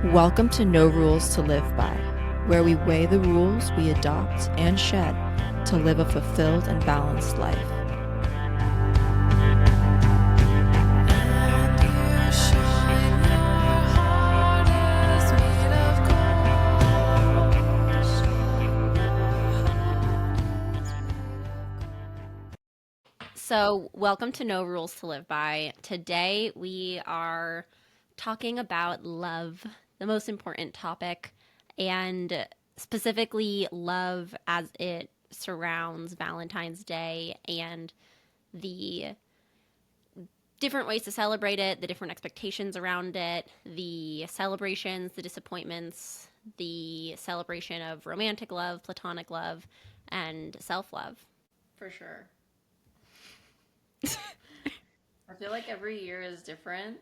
Welcome to No Rules to Live By, where we weigh the rules we adopt and shed to live a fulfilled and balanced life. So, welcome to No Rules to Live By. Today, we are talking about love, the most important topic, and specifically love as it surrounds Valentine's Day and the different ways to celebrate it, the different expectations around it, the celebrations, the disappointments, the celebration of romantic love, platonic love, and self love. For sure. I feel like every year is different.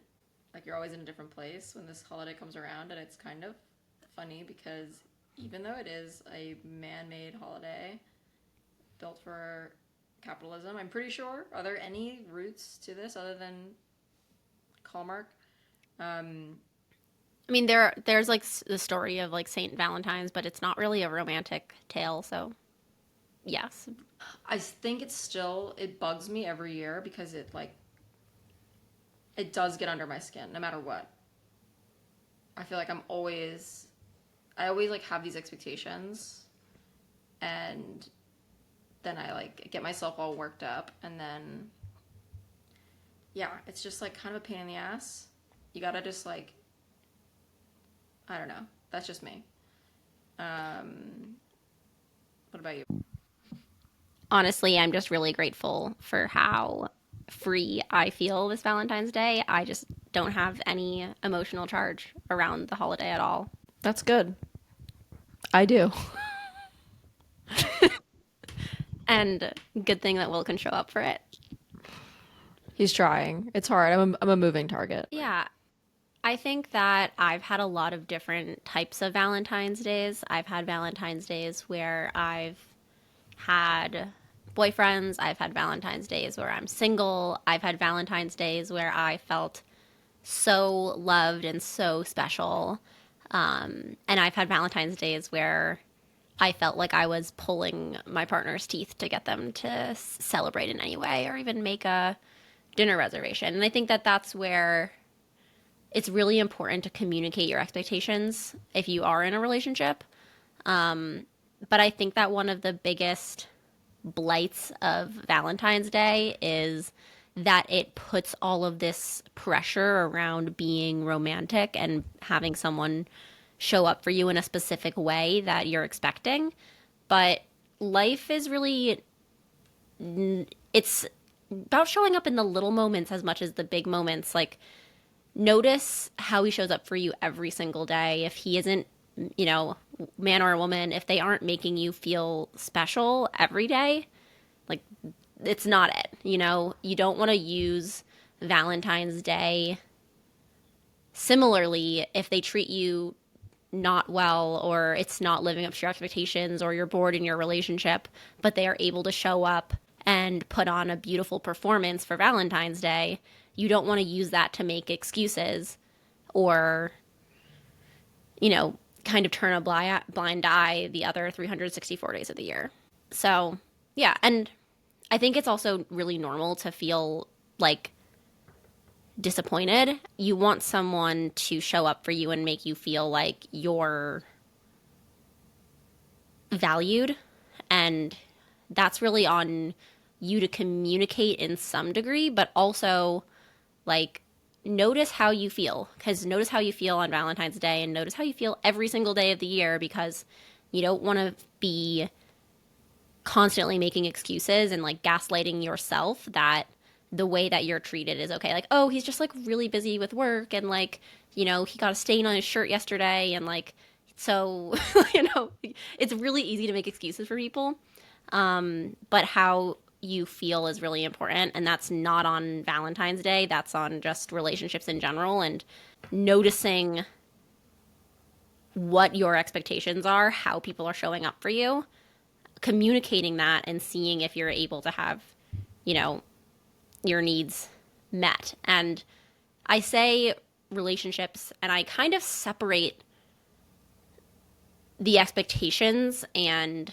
Like you're always in a different place when this holiday comes around, and it's kind of funny because even though it is a man-made holiday built for capitalism, I'm pretty sure. Are there any roots to this other than Hallmark? I mean, there's like the story of like Saint Valentine's, but it's not really a romantic tale. So, yes, I think it bugs me every year because it does get under my skin no matter what. I feel like I always like have these expectations, and then I like get myself all worked up, and then yeah, it's just like kind of a pain in the ass. You gotta just like, I don't know. That's just me. What about you? honestly, I'm just really grateful for how free I feel this Valentine's Day. I just don't have any emotional charge around the holiday at all. That's good. I do. And good thing that Will can show up for it. He's trying. It's hard. I'm a moving target. Yeah, I think that I've had a lot of different types of Valentine's days. I've had Valentine's days where I've had boyfriends. I've had Valentine's days where I'm single. I've had Valentine's days where I felt so loved and so special. And I've had Valentine's days where I felt like I was pulling my partner's teeth to get them to celebrate in any way or even make a dinner reservation. And I think that that's where it's really important to communicate your expectations if you are in a relationship. But I think that one of the biggest blights of Valentine's Day is that it puts all of this pressure around being romantic and having someone show up for you in a specific way that you're expecting. But life is really, it's about showing up in the little moments as much as the big moments. Like, notice how he shows up for you every single day. If he isn't, man or a woman, if they aren't making you feel special every day, like it's not it. You don't want to use Valentine's Day similarly if they treat you not well or it's not living up to your expectations or you're bored in your relationship, but they are able to show up and put on a beautiful performance for Valentine's Day. You don't want to use that to make excuses or, kind of turn a blind eye the other 364 days of the year. So, yeah. And I think it's also really normal to feel like disappointed. You want someone to show up for you and make you feel like you're valued. And that's really on you to communicate in some degree, but also like notice how you feel, because notice how you feel on Valentine's Day and notice how you feel every single day of the year, because you don't want to be constantly making excuses and like gaslighting yourself that the way that you're treated is okay. Like, oh, he's just like really busy with work and like, he got a stain on his shirt yesterday and like, so, it's really easy to make excuses for people. But how you feel is really important. And that's not on Valentine's Day. That's on just relationships in general and noticing what your expectations are, how people are showing up for you, communicating that and seeing if you're able to have, your needs met. And I say relationships and I kind of separate the expectations and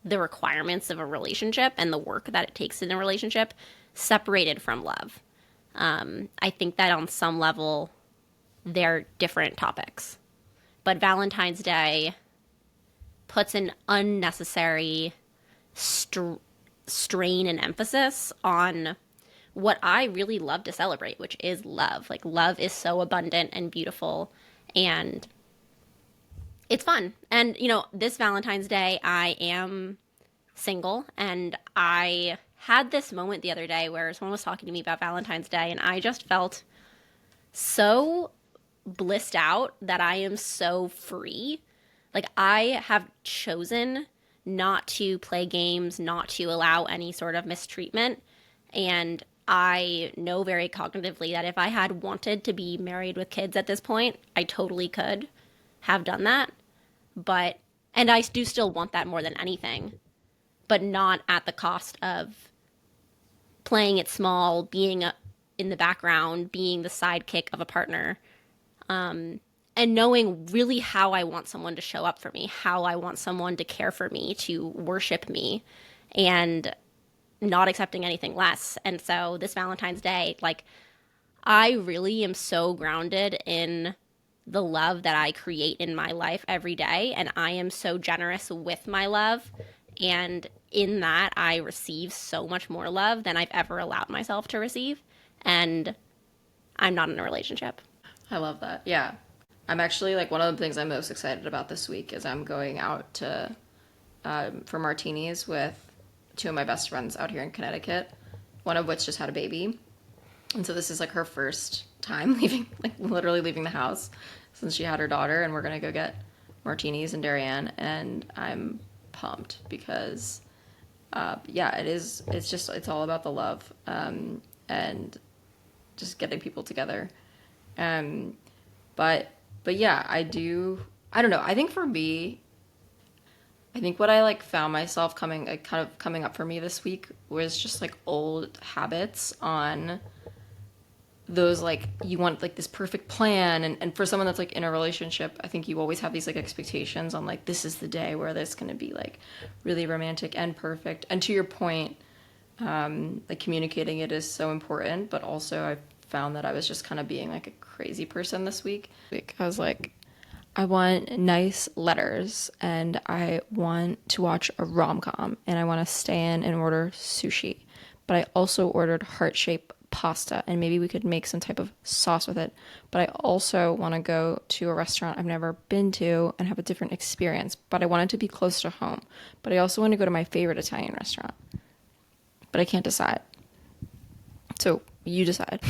the requirements of a relationship and the work that it takes in a relationship separated from love. I think that on some level, they're different topics. But Valentine's Day puts an unnecessary strain and emphasis on what I really love to celebrate, which is love. Like, love is so abundant and beautiful, and it's fun. And, you know, this Valentine's Day, I am single, and I had this moment the other day where someone was talking to me about Valentine's Day, and I just felt so blissed out that I am so free. Like, I have chosen not to play games, not to allow any sort of mistreatment. And I know very cognitively that if I had wanted to be married with kids at this point, I totally could have done that. But, and I do still want that more than anything, but not at the cost of playing it small, being in the background, being the sidekick of a partner, and knowing really how I want someone to show up for me, how I want someone to care for me, to worship me, and not accepting anything less. And so this Valentine's Day, like, I really am so grounded in the love that I create in my life every day, and I am so generous with my love. And in that, I receive so much more love than I've ever allowed myself to receive. And I'm not in a relationship. I love that. Yeah. I'm actually, like, one of the things I'm most excited about this week is I'm going out to for martinis with two of my best friends out here in Connecticut, one of which just had a baby. And so this is like her first time leaving, like literally leaving the house since she had her daughter, and we're going to go get martinis in Darien, and I'm pumped because yeah, it's all about the love, and just getting people together. But yeah, I don't know. I think for me, I think what I like found myself kind of coming up for me this week was just like old habits on those, like, you want like this perfect plan, and for someone that's like in a relationship, I think you always have these like expectations on like, this is the day where this going to be like really romantic and perfect. And to your point, like, communicating it is so important, but also I found that I was just kind of being like a crazy person this week. I was like, I want nice letters, and I want to watch a rom-com, and I want to stand and order sushi. But I also ordered heart-shaped pasta, and maybe we could make some type of sauce with it. But I also want to go to a restaurant I've never been to and have a different experience. But I want it to be close to home. But I also want to go to my favorite Italian restaurant. But I can't decide. So you decide.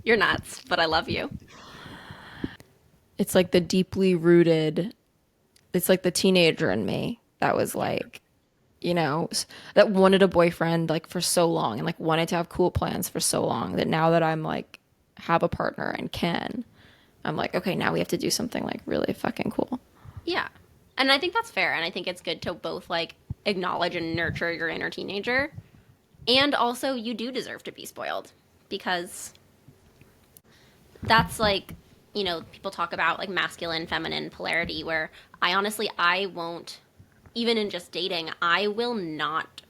You're nuts, but I love you. It's like the deeply rooted, it's like the teenager in me that was like, you know, that wanted a boyfriend like for so long, and like wanted to have cool plans for so long, that now that I'm like have a partner and I'm like, okay, now we have to do something like really fucking cool. Yeah. And I think that's fair. And I think it's good to both like acknowledge and nurture your inner teenager. And also, you do deserve to be spoiled, because that's like, you know, people talk about like masculine, feminine polarity, where I won't, even in just dating, I will not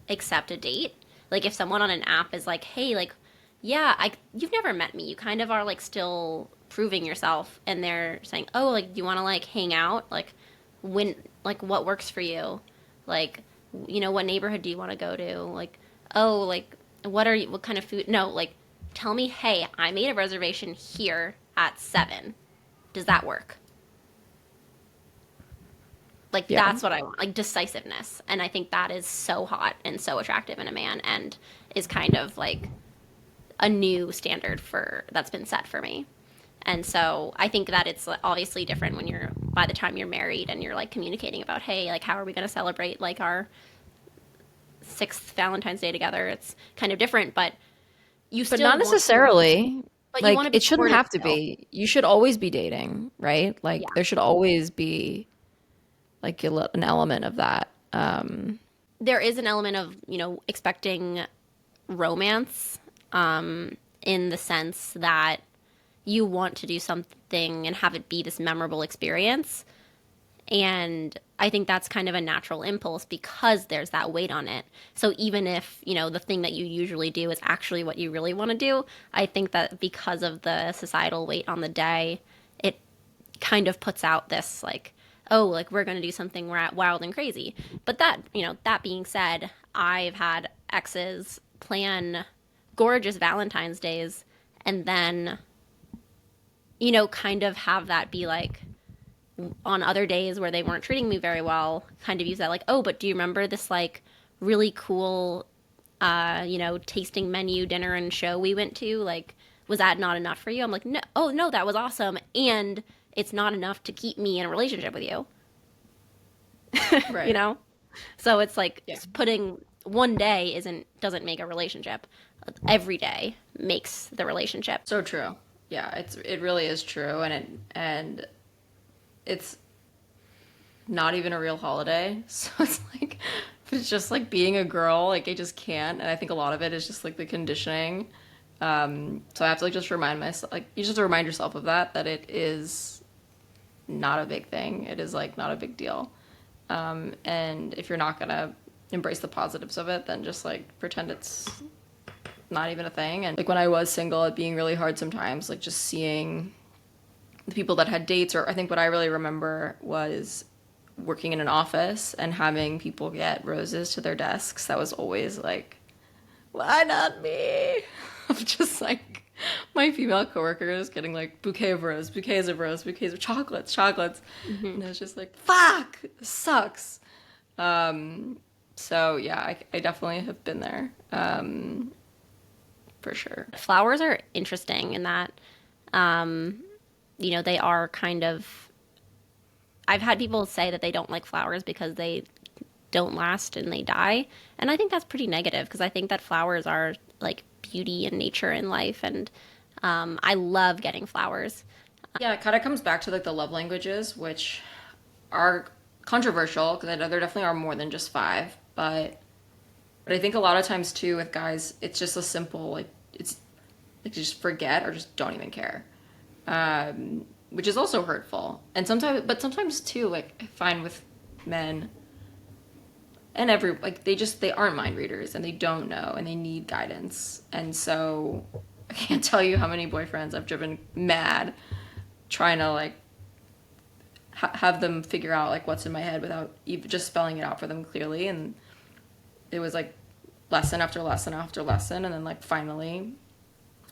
accept a date. Like, if someone on an app is like, hey, like, yeah, you've never met me. You kind of are like still proving yourself. And they're saying, oh, like, do you want to like hang out? Like, when, like, what works for you? Like, you know, what neighborhood do you want to go to? Like, oh, like, what kind of food? No, like, tell me, hey, I made a reservation here at 7. Does that work? Like, yeah. That's what I want, like decisiveness. And I think that is so hot and so attractive in a man, and is kind of like a new standard that's been set for me. And so I think that it's obviously different when by the time you're married and you're like communicating about, hey, like, how are we going to celebrate like our 6th Valentine's Day together? It's kind of different, but but not necessarily. But like, you want to be, it shouldn't have to be. You should always be dating, right? Like, there should always be like an element of that. There is an element of, you know, expecting romance. in the sense that you want to do something and have it be this memorable experience. And I think that's kind of a natural impulse because there's that weight on it. So even if, the thing that you usually do is actually what you really want to do, I think that because of the societal weight on the day, it kind of puts out this like, oh, like we're going to do something wild and crazy. But that being said, I've had exes plan gorgeous Valentine's days and then, kind of have that be like, on other days where they weren't treating me very well, kind of use that like, oh, but do you remember this like really cool, tasting menu dinner and show we went to? Like, was that not enough for you? I'm like, no, oh no, that was awesome, and it's not enough to keep me in a relationship with you. Right. So it's like Yeah. putting one day doesn't make a relationship. Every day makes the relationship. So true. Yeah, it really is true, and it's not even a real holiday. So it's like it's just like being a girl, like I just can't. And I think a lot of it is just like the conditioning. So I have to like just remind myself, like you just have to remind yourself of that it is not a big thing. It is like not a big deal. And if you're not gonna embrace the positives of it, then just like pretend it's not even a thing. And like when I was single, it being really hard sometimes, like just seeing the people that had dates, or I think what I really remember was working in an office and having people get roses to their desks. That was always like, why not me? Of just like my female coworkers getting like bouquets of rose, bouquets of chocolates. And it was just like, fuck, this sucks. So yeah, I definitely have been there. For sure. Flowers are interesting in that, they are kind of. I've had people say that they don't like flowers because they don't last and they die. And I think that's pretty negative because I think that flowers are like beauty and nature in life. And I love getting flowers. Yeah, it kind of comes back to like the love languages, which are controversial because I know there definitely are more than just five. But I think a lot of times too with guys, it's just a simple like it's like just forget or just don't even care, which is also hurtful. And sometimes too, like I find with men and they aren't mind readers and they don't know and they need guidance. And so I can't tell you how many boyfriends I've driven mad trying to like have them figure out like what's in my head without even just spelling it out for them clearly. And it was like lesson after lesson after lesson, and then like finally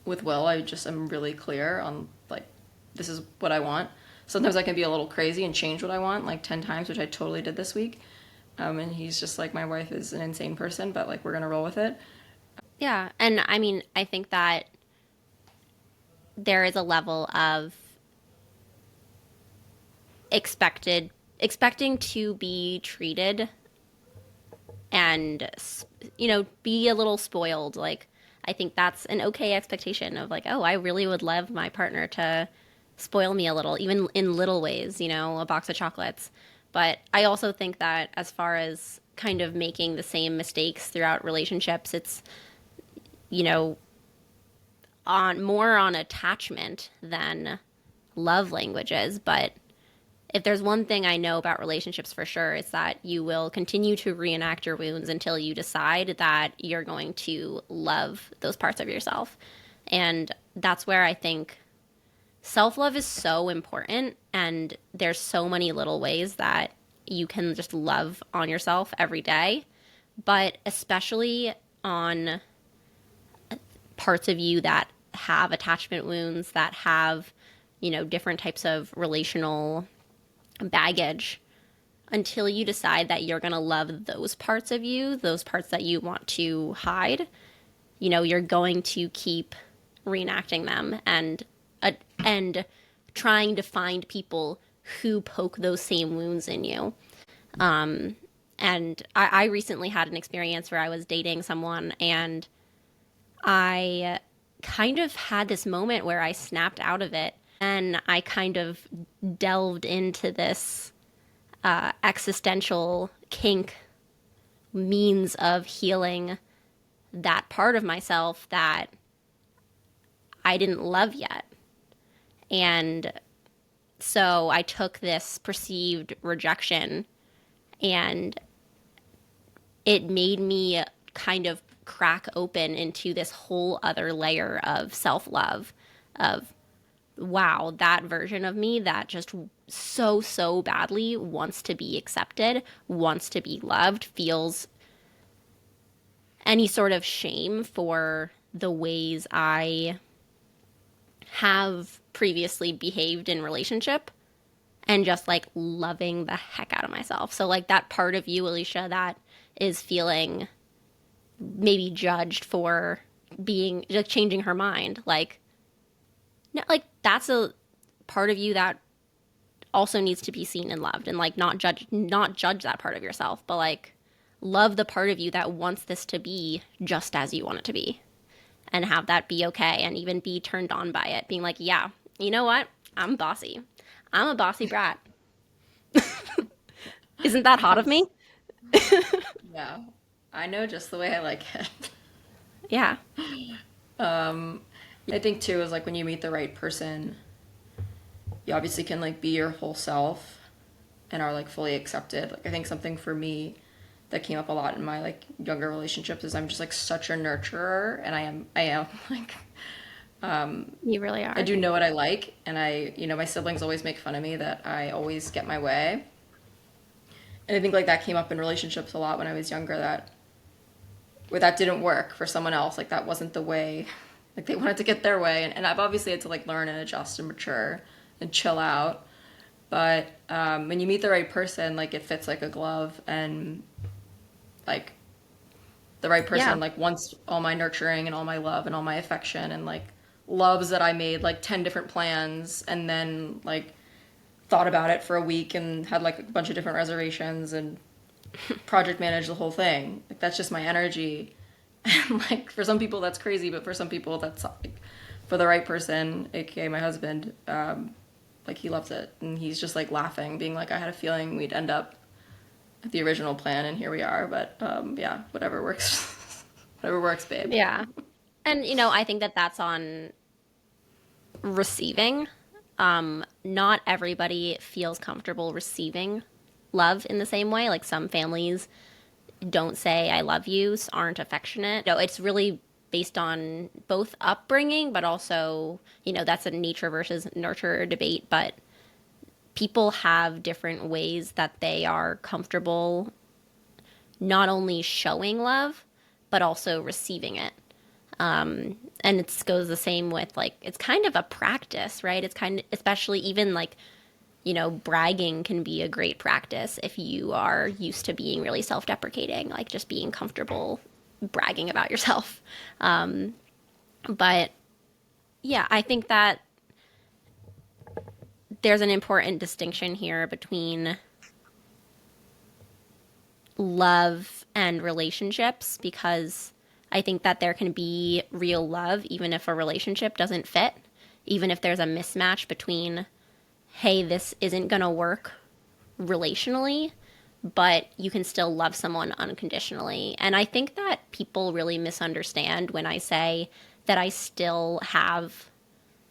with Will I just am really clear on like this is what I want. Sometimes I can be a little crazy and change what I want like 10 times, which I totally did this week. And he's just like, my wife is an insane person, but like we're gonna roll with it. Yeah. And I mean, I think that there is a level of expecting to be treated and be a little spoiled. Like I think that's an okay expectation of like, oh, I really would love my partner to spoil me a little, even in little ways, a box of chocolates. But I also think that as far as kind of making the same mistakes throughout relationships, it's on attachment than love languages. But if there's one thing I know about relationships for sure, it's that you will continue to reenact your wounds until you decide that you're going to love those parts of yourself. And that's where I think self-love is so important, and there's so many little ways that you can just love on yourself every day, but especially on parts of you that have attachment wounds, that have, different types of relational baggage, until you decide that you're going to love those parts of you, those parts that you want to hide, you're going to keep reenacting them and trying to find people who poke those same wounds in you. And I recently had an experience where I was dating someone and I kind of had this moment where I snapped out of it and I kind of delved into this existential kink means of healing that part of myself that I didn't love yet. And so I took this perceived rejection, and it made me kind of crack open into this whole other layer of self-love, of wow, that version of me that just so badly wants to be accepted, wants to be loved, feels any sort of shame for the ways I have previously behaved in relationship, and just like loving the heck out of myself. So like that part of you, Alicia, that is feeling maybe judged for being like changing her mind, like no, like that's a part of you that also needs to be seen and loved, and like not judge that part of yourself, but like love the part of you that wants this to be just as you want it to be, and have that be okay, and even be turned on by it, being like, yeah, you know what, I'm bossy, I'm a bossy brat. Isn't that hot of me? Yes. Yeah. I know just the way I like it. Yeah. I think too is like when you meet the right person, you obviously can like be your whole self and are like fully accepted. Like I think something for me that came up a lot in my like younger relationships is I'm just like such a nurturer, and I am like You really I are. do know what I like, and my siblings always make fun of me that I always get my way. And I think like that came up in relationships a lot when I was younger, that where that didn't work for someone else, like that wasn't the way, like they wanted to get their way, and I've obviously had to like learn and adjust and mature and chill out. But when you meet the right person, like it fits like a glove, and like the right Yeah. person like wants all my nurturing and all my love and all my affection, and like loves that I made like 10 different plans and then like thought about it for a week and had like a bunch of different reservations and project managed the whole thing. Like that's just my energy. And like for some people that's crazy, but for some people that's like for the right person, aka my husband, like he loves it, and he's just like laughing, being like, I had a feeling we'd end up at the original plan, and here we are. But yeah, whatever works, whatever works, babe. Yeah. And I think that that's on receiving. Not everybody feels comfortable receiving love in the same way. Like some families don't say I love you, aren't affectionate. No, it's really based on both upbringing, but also, that's a nature versus nurture debate. But people have different ways that they are comfortable not only showing love, but also receiving it. And it goes the same with like, it's kind of a practice, right? It's kind of, especially even like, bragging can be a great practice if you are used to being really self deprecating, like just being comfortable bragging about yourself. But yeah, I think that there's an important distinction here between love and relationships, because I think that there can be real love even if a relationship doesn't fit, even if there's a mismatch between, hey, this isn't going to work relationally, but you can still love someone unconditionally. And I think that people really misunderstand when I say that I still have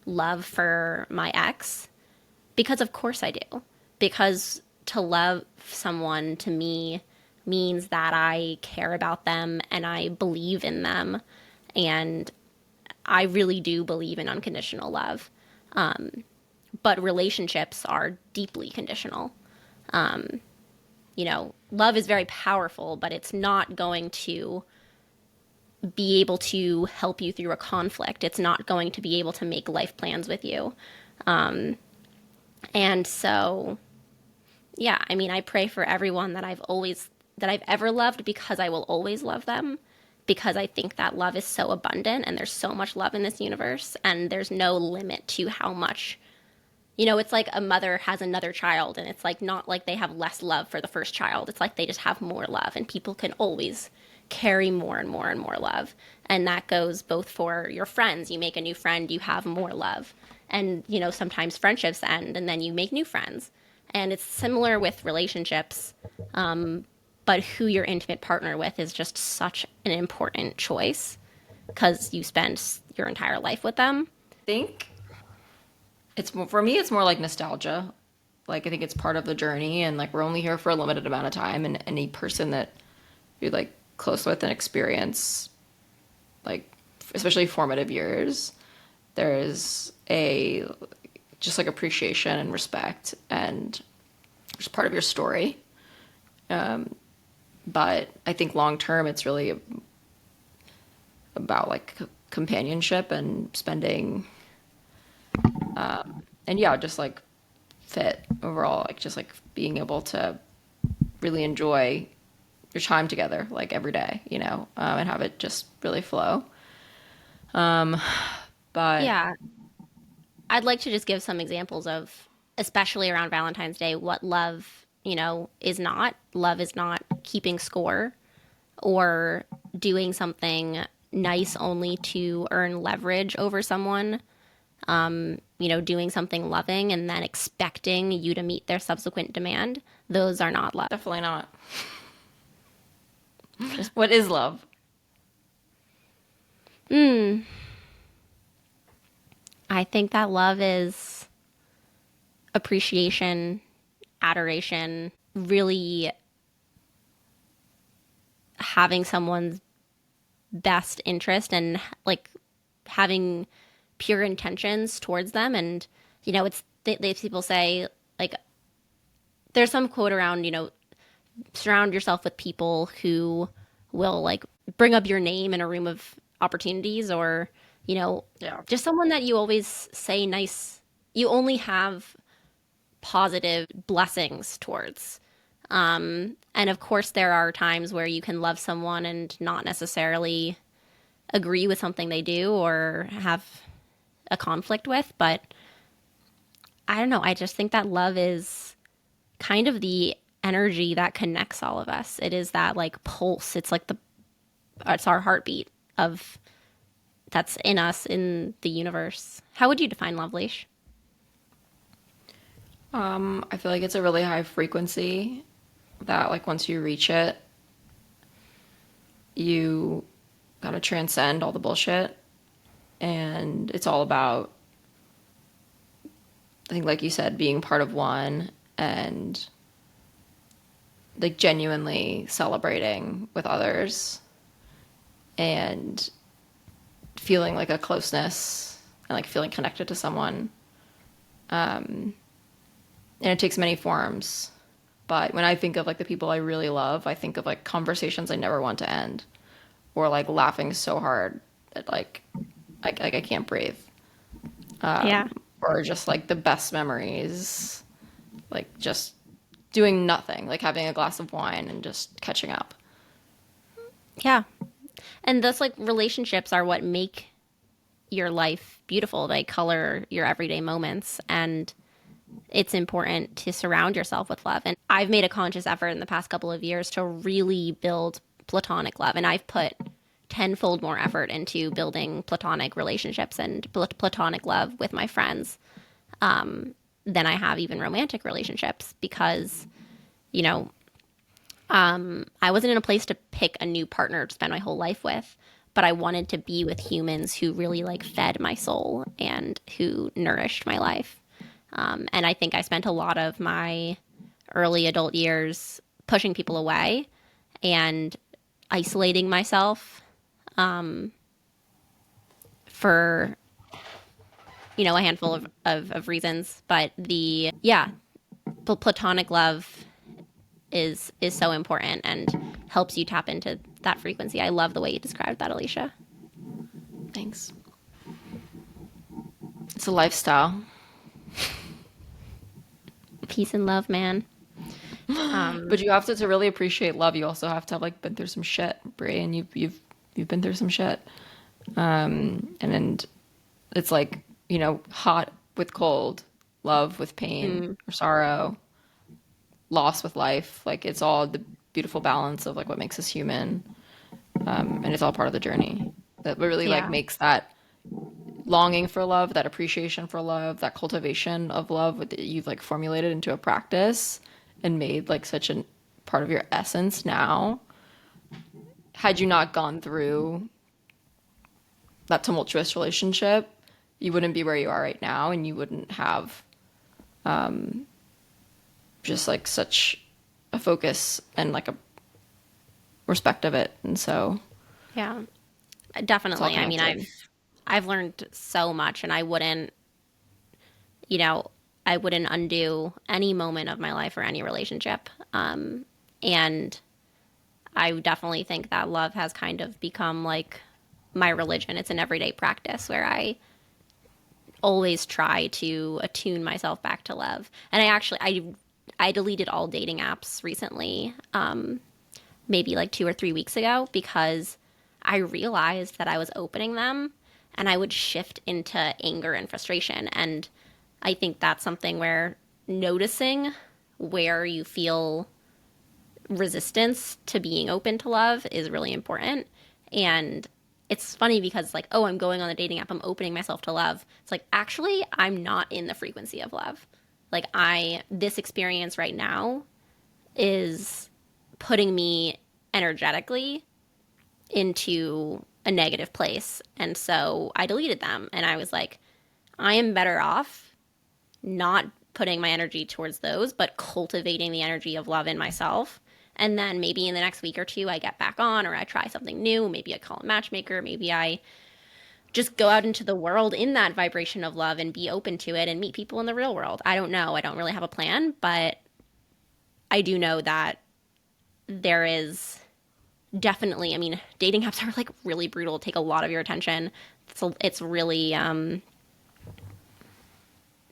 love for my ex, because of course I do. Because to love someone to me means that I care about them and I believe in them. And I really do believe in unconditional love. But relationships are deeply conditional. Love is very powerful, but it's not going to be able to help you through a conflict. It's not going to be able to make life plans with you. And so, yeah, I mean, I pray for everyone that I've ever loved, because I will always love them, because I think that love is so abundant and there's so much love in this universe, and there's no limit to how much. It's like a mother has another child, and it's like not like they have less love for the first child. It's like they just have more love, and people can always carry more and more and more love. And that goes both for your friends. You make a new friend, you have more love. And, sometimes friendships end and then you make new friends. And it's similar with relationships. But who your intimate partner with is just such an important choice, because you spend your entire life with them. think it's more, for me, it's more like nostalgia. Like I think it's part of the journey, and like we're only here for a limited amount of time, and any person that you're like close with and experience, like especially formative years, there's a just like appreciation and respect, and it's part of your story. But I think long term, it's really about like companionship and spending, and yeah, just like fit overall, like just like being able to really enjoy your time together, like every day, and have it just really flow. But Yeah. I'd like to just give some examples of, especially around Valentine's Day, what love, is not. Love is not keeping score or doing something nice only to earn leverage over someone. Doing something loving and then expecting you to meet their subsequent demand. Those are not love. definitely not. What is love? I think that love is appreciation, adoration, really having someone's best interest and like having pure intentions towards them. And it's people say like there's some quote around surround yourself with people who will like bring up your name in a room of opportunities, or Yeah. just someone that you always say nice, you only have positive blessings towards. And of course, there are times where you can love someone and not necessarily agree with something they do or have a conflict with. But I don't know. I just think that love is kind of the energy that connects all of us. It is that like pulse. It's our heartbeat of that's in us in the universe. How would you define love, Leash? I feel like it's a really high frequency that like once you reach it, you gotta transcend all the bullshit. And it's all about, I think, like you said, being part of one and like genuinely celebrating with others and feeling like a closeness and like feeling connected to someone. And it takes many forms. But when I think of like the people I really love, I think of like conversations I never want to end, or like laughing so hard that I can't breathe, Yeah. or just like the best memories, like just doing nothing, like having a glass of wine and just catching up. Yeah. And thus, like, relationships are what make your life beautiful. They color your everyday moments. And it's important to surround yourself with love. And I've made a conscious effort in the past couple of years to really build platonic love. And I've put tenfold more effort into building platonic relationships and platonic love with my friends than I have even romantic relationships because, you know, I wasn't in a place to pick a new partner to spend my whole life with, but I wanted to be with humans who really like fed my soul and who nourished my life. And I think I spent a lot of my early adult years pushing people away and isolating myself for a handful of reasons. But the platonic love is so important and helps you tap into that frequency. I love the way you described that, Alicia. Thanks. It's a lifestyle. Peace and love, man. But you have to really appreciate love. You also have to have like been through some shit, Bri, and you've been through some shit. And it's like, hot with cold, love with pain or sorrow, loss with life. Like it's all the beautiful balance of like what makes us human. And it's all part of the journey that really like Yeah. makes that longing for love, that appreciation for love, that cultivation of love that you've like formulated into a practice and made like such a part of your essence now. Had you not gone through that tumultuous relationship, you wouldn't be where you are right now, and you wouldn't have just like such a focus and like a respect of it. And so Yeah, it's all definitely. I mean, connected. I've learned so much, and you know, I wouldn't undo any moment of my life or any relationship. And I definitely think that love has kind of become like my religion. It's an everyday practice where I always try to attune myself back to love. And I deleted all dating apps recently, maybe like 2 or 3 weeks ago, because I realized that I was opening them and I would shift into anger and frustration. And I think that's something where noticing where you feel resistance to being open to love is really important. And it's funny because like, oh, I'm going on the dating app, I'm opening myself to love. It's like, actually, I'm not in the frequency of love. Like this experience right now is putting me energetically into a negative place. And so I deleted them and I was like, I am better off not putting my energy towards those, but cultivating the energy of love in myself. And then maybe in the next week or two, I get back on or I try something new. Maybe I call a matchmaker. Maybe I just go out into the world in that vibration of love and be open to it and meet people in the real world. I don't know. I don't really have a plan, but I do know that there is definitely, I mean, dating apps are like really brutal, take a lot of your attention. It's really,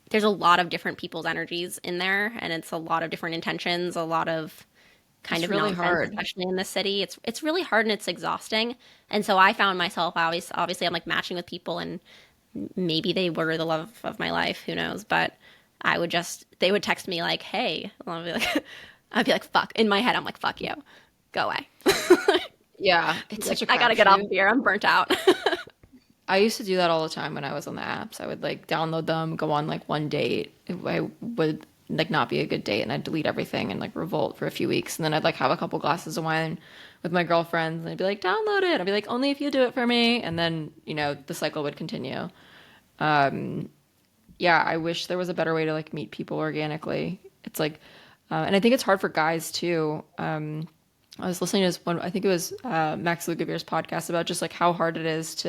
there's a lot of different people's energies in there, and it's a lot of different intentions, a lot of kind It's of really nonsense, hard. especially in this city. It's really hard and it's exhausting. And so I found myself, obviously I'm like matching with people, and maybe they were the love of my life, who knows? But they would text me like, "Hey," and I'd be like, "Fuck." In my head, I'm like, "Fuck you, go away." Yeah, it's Like such a I gotta get off crapshoot. of here. I'm burnt out. I used to do that all the time when I was on the apps. I would like download them, go on like one date. I would like not be a good date, and I'd delete everything and like revolt for a few weeks, and then I'd like have a couple glasses of wine with my girlfriends, and I'd be like, download it. I'd be like, only if you do it for me, and then the cycle would continue. Yeah, I wish there was a better way to like meet people organically. It's like, and I think it's hard for guys too. I was listening to this one, I think it was Max Lugavere's podcast about just like how hard it is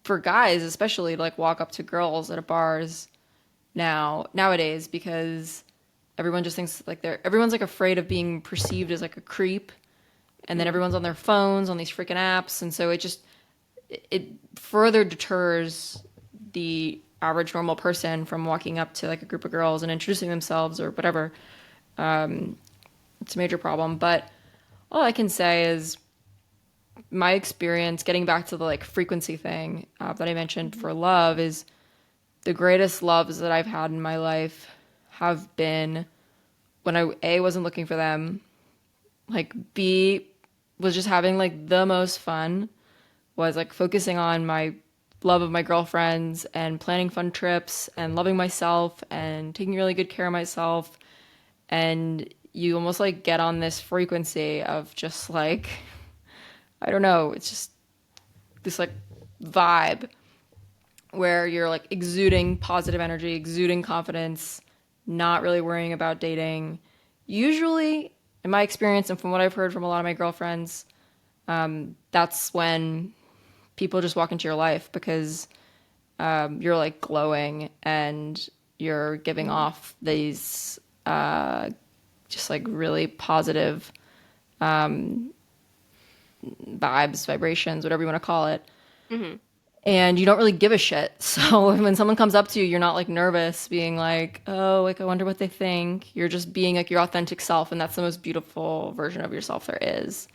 for guys, especially to like walk up to girls at a bars nowadays because everyone just thinks like everyone's like afraid of being perceived as like a creep, and then everyone's on their phones on these freaking apps, and so it further deters the average normal person from walking up to like a group of girls and introducing themselves or whatever. It's a major problem, but all I can say is my experience getting back to the like frequency thing that I mentioned for love is the greatest loves that I've had in my life have been when I A wasn't looking for them, like B was just having like the most fun, was like focusing on my love of my girlfriends and planning fun trips and loving myself and taking really good care of myself. And you almost like get on this frequency of just like, I don't know, it's just this like vibe where you're like exuding positive energy, exuding confidence, not really worrying about dating. Usually, in my experience and from what I've heard from a lot of my girlfriends, that's when people just walk into your life because you're like glowing and you're giving off these just like really positive vibes, vibrations, whatever you want to call it. Hmm. And you don't really give a shit. So when someone comes up to you, you're not like nervous, being like, oh, like I wonder what they think. You're just being like your authentic self, and that's the most beautiful version of yourself there is.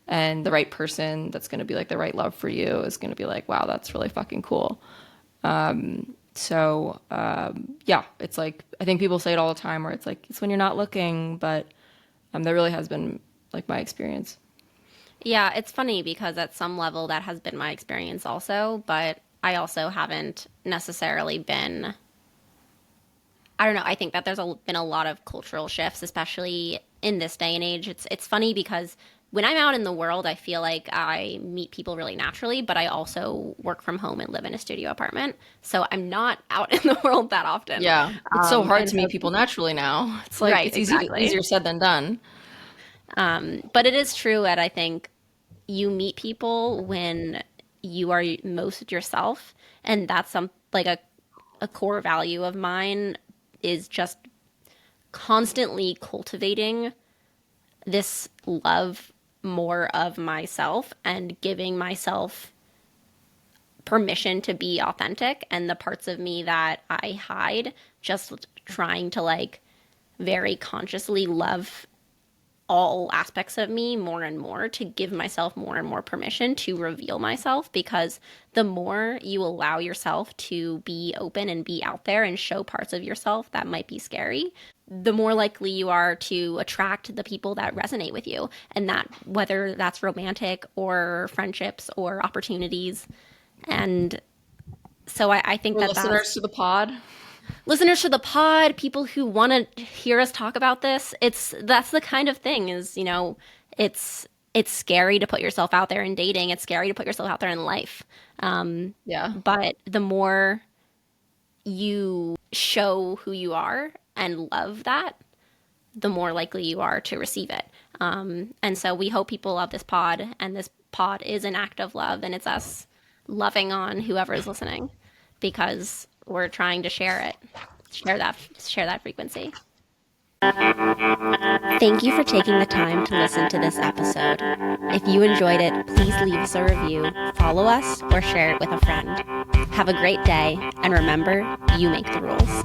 And the right person that's going to be like the right love for you is going to be like, wow, that's really fucking cool. Yeah, it's like I think people say it all the time, where it's like it's when you're not looking, but that really has been like my experience. Yeah, it's funny because at some level that has been my experience also, but I also haven't necessarily been. I don't know. I think that been a lot of cultural shifts, especially in this day and age. It's funny because when I'm out in the world, I feel like I meet people really naturally, but I also work from home and live in a studio apartment. So I'm not out in the world that often. Yeah. It's so hard And to so, meet people naturally now. It's like right, it's exactly. easier said than done. But it is true that I think you meet people when you are most yourself, and that's like a core value of mine is just constantly cultivating this love more of myself and giving myself permission to be authentic, and the parts of me that I hide, just trying to like very consciously love all aspects of me more and more, to give myself more and more permission to reveal myself, because the more you allow yourself to be open and be out there and show parts of yourself that might be scary, the more likely you are to attract the people that resonate with you, and that whether that's romantic or friendships or opportunities. And so I think For that listeners that's to the pod. listeners to the pod, people who want to hear us talk about this. That's the kind of thing is, it's scary to put yourself out there in dating. It's scary to put yourself out there in life. Yeah. But the more you show who you are and love that, the more likely you are to receive it. And so we hope people love this pod, and this pod is an act of love, and it's us loving on whoever is listening, because we're trying to share that frequency. Thank you for taking the time to listen to this episode. If you enjoyed it, please leave us a review, follow us, or share it with a friend. Have a great day, and remember, you make the rules.